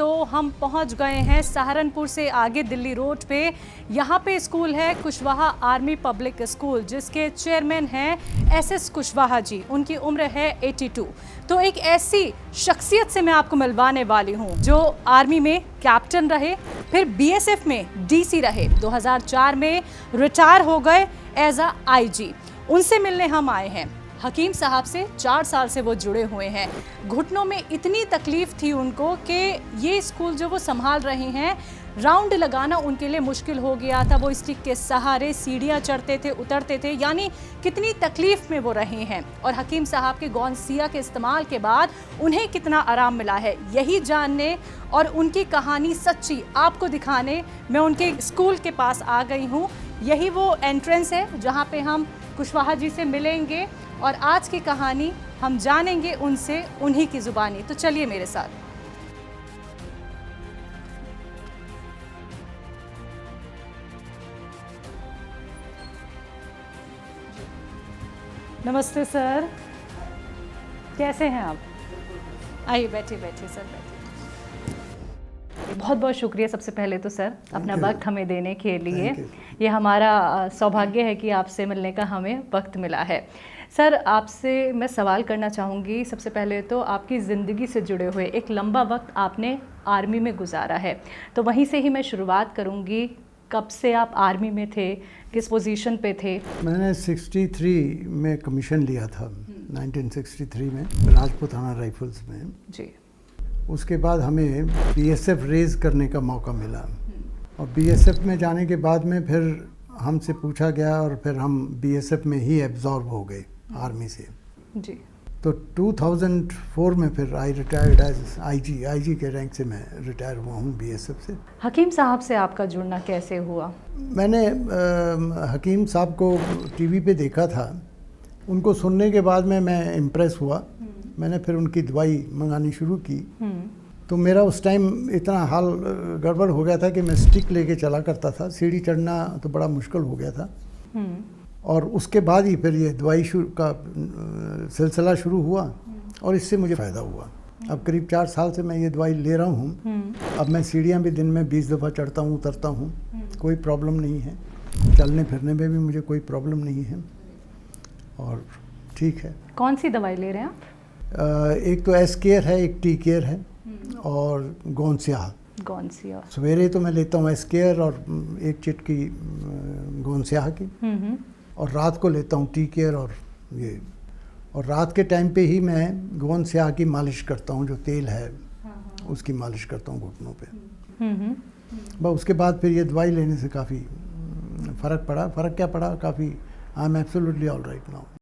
तो हम पहुंच गए हैं सहारनपुर से आगे दिल्ली रोड पे। यहाँ पे स्कूल है कुशवाहा आर्मी पब्लिक स्कूल, जिसके चेयरमैन हैं एसएस कुशवाहा जी। उनकी उम्र है 82। तो एक ऐसी शख्सियत से मैं आपको मिलवाने वाली हूँ जो आर्मी में कैप्टन रहे, फिर बीएसएफ में डीसी रहे, 2004 में रिटायर हो गए एज अ आईजी। उनसे मिलने हम आए हैं। हकीम साहब से 4 साल से वो जुड़े हुए हैं। घुटनों में इतनी तकलीफ थी उनको कि ये स्कूल जो वो संभाल रहे हैं, राउंड लगाना उनके लिए मुश्किल हो गया था। वो स्टिक के सहारे सीढ़ियाँ चढ़ते थे, उतरते थे, यानी कितनी तकलीफ में वो रहे हैं। और हकीम साहब के गौनसिया के इस्तेमाल के बाद उन्हें कितना आराम मिला है, यही जानने और उनकी कहानी सच्ची आपको दिखाने मैं उनके स्कूल के पास आ गई हूँ। यही वो एंट्रेंस है जहाँ पे हम कुशवाहा जी से मिलेंगे और आज की कहानी हम जानेंगे उनसे, उन्हीं की जुबानी। तो चलिए मेरे साथ। नमस्ते सर, कैसे हैं आप? आइए बैठिए बैठिए सर, बैठिए। बहुत बहुत शुक्रिया सबसे पहले तो सर अपना वक्त हमें देने के लिए। ये हमारा सौभाग्य है कि आपसे मिलने का हमें वक्त मिला है। सर आपसे मैं सवाल करना चाहूँगी। सबसे पहले तो आपकी ज़िंदगी से जुड़े हुए एक लंबा वक्त आपने आर्मी में गुजारा है, तो वहीं से ही मैं शुरुआत करूँगी। कब से आप आर्मी में थे, किस पोजीशन पे थे? मैंने 63 में कमीशन लिया था, 1963 में राजपूत थाना राइफल्स में जी। उसके बाद हमें बीएसएफ रेज करने का मौका मिला और बीएसएफ में जाने के बाद में फिर हमसे पूछा गया और फिर हम बीएसएफ में ही एब्जॉर्ब हो गए आर्मी से जी। तो 2004 में फिर आई रिटायर्ड एज आईजी के रैंक से मैं रिटायर हुआ हूँ बीएसएफ से। हकीम साहब से आपका जुड़ना कैसे हुआ? मैंने हकीम साहब को टीवी पे देखा था, उनको सुनने के बाद में मैं इम्प्रेस हुआ। मैंने फिर उनकी दवाई मंगानी शुरू की। तो मेरा उस टाइम इतना हाल गड़बड़ हो गया था कि मैं स्टिक लेके चला करता था, सीढ़ी चढ़ना तो बड़ा मुश्किल हो गया था। और उसके बाद ही फिर ये दवाई का सिलसिला शुरू हुआ और इससे मुझे फ़ायदा हुआ। अब करीब 4 साल से मैं ये दवाई ले रहा हूँ। अब मैं सीढ़ियाँ भी दिन में 20 दफ़ा चढ़ता हूँ, उतरता हूँ, कोई प्रॉब्लम नहीं है। चलने फिरने में भी मुझे कोई प्रॉब्लम नहीं है और ठीक है। कौन सी दवाई ले रहे हैं आप? एक तो एस केयर है, एक टी केयर है और गोनसिया। सवेरे तो मैं लेता हूँ एस केयर और एक चिटकी गोनसिया की, और रात को लेता हूँ टी केयर और ये। और रात के टाइम पे ही मैं गोनसिया की मालिश करता हूँ, जो तेल है उसकी मालिश करता हूँ घुटनों पे। बस उसके बाद फिर ये दवाई लेने से काफ़ी फ़र्क पड़ा। फ़र्क क्या पड़ा, काफ़ी I am absolutely all right now.